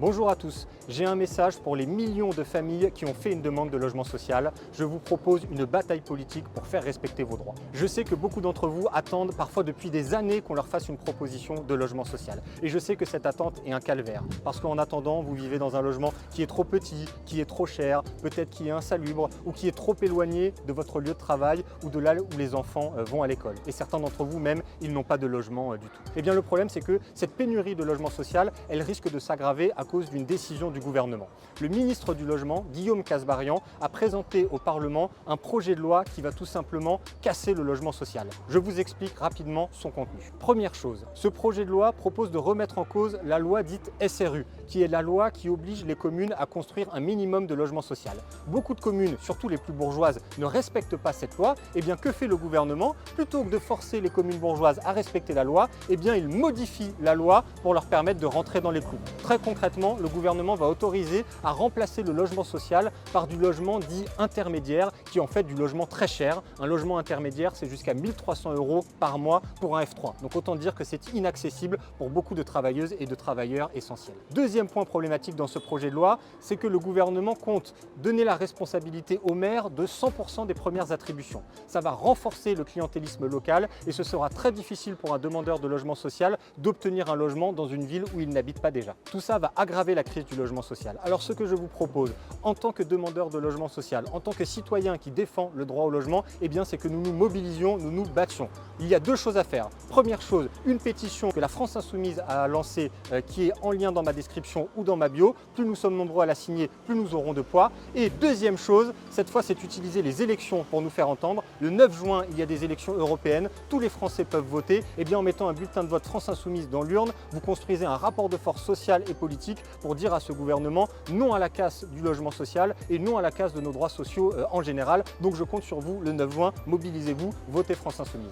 Bonjour à tous, j'ai un message pour les millions de familles qui ont fait une demande de logement social. Je vous propose une bataille politique pour faire respecter vos droits. Je sais que beaucoup d'entre vous attendent parfois depuis des années qu'on leur fasse une proposition de logement social. Et je sais que cette attente est un calvaire, parce qu'en attendant, vous vivez dans un logement qui est trop petit, qui est trop cher, peut-être qui est insalubre ou qui est trop éloigné de votre lieu de travail ou de là où les enfants vont à l'école. Et certains d'entre vous même, ils n'ont pas de logement du tout. Eh bien le problème, c'est que cette pénurie de logement social, elle risque de s'aggraver à cause d'une décision du gouvernement. Le ministre du Logement, Guillaume Kasbarian, a présenté au Parlement un projet de loi qui va tout simplement casser le logement social. Je vous explique rapidement son contenu. Première chose, ce projet de loi propose de remettre en cause la loi dite SRU, qui est la loi qui oblige les communes à construire un minimum de logement social. Beaucoup de communes, surtout les plus bourgeoises, ne respectent pas cette loi. Et bien que fait le gouvernement? Plutôt que de forcer les communes bourgeoises à respecter la loi, eh bien il modifie la loi pour leur permettre de rentrer dans les clous. Très concrètement, le gouvernement va autoriser à remplacer le logement social par du logement dit intermédiaire, qui est en fait du logement très cher. Un logement intermédiaire, c'est jusqu'à 1 300 € par mois pour un F3. Donc autant dire que c'est inaccessible pour beaucoup de travailleuses et de travailleurs essentiels. Deuxième point problématique dans ce projet de loi, c'est que le gouvernement compte donner la responsabilité aux maires de 100% des premières attributions. Ça va renforcer le clientélisme local et ce sera très difficile pour un demandeur de logement social d'obtenir un logement dans une ville où il n'habite pas déjà. Tout ça va aggraver la crise du logement social. Alors ce que je vous propose, en tant que demandeur de logement social, en tant que citoyen qui défend le droit au logement, eh bien c'est que nous nous mobilisions, nous nous battions. Il y a deux choses à faire. Première chose, une pétition que la France Insoumise a lancée qui est en lien dans ma description ou dans ma bio. Plus nous sommes nombreux à la signer, plus nous aurons de poids. Et deuxième chose, cette fois c'est utiliser les élections pour nous faire entendre. Le 9 juin, il y a des élections européennes, tous les Français peuvent voter. Et bien en mettant un bulletin de vote France Insoumise dans l'urne, vous construisez un rapport de force sociale et politique pour dire à ce gouvernement non à la casse du logement social et non à la casse de nos droits sociaux en général. Donc je compte sur vous le 9 juin, mobilisez-vous, votez France Insoumise.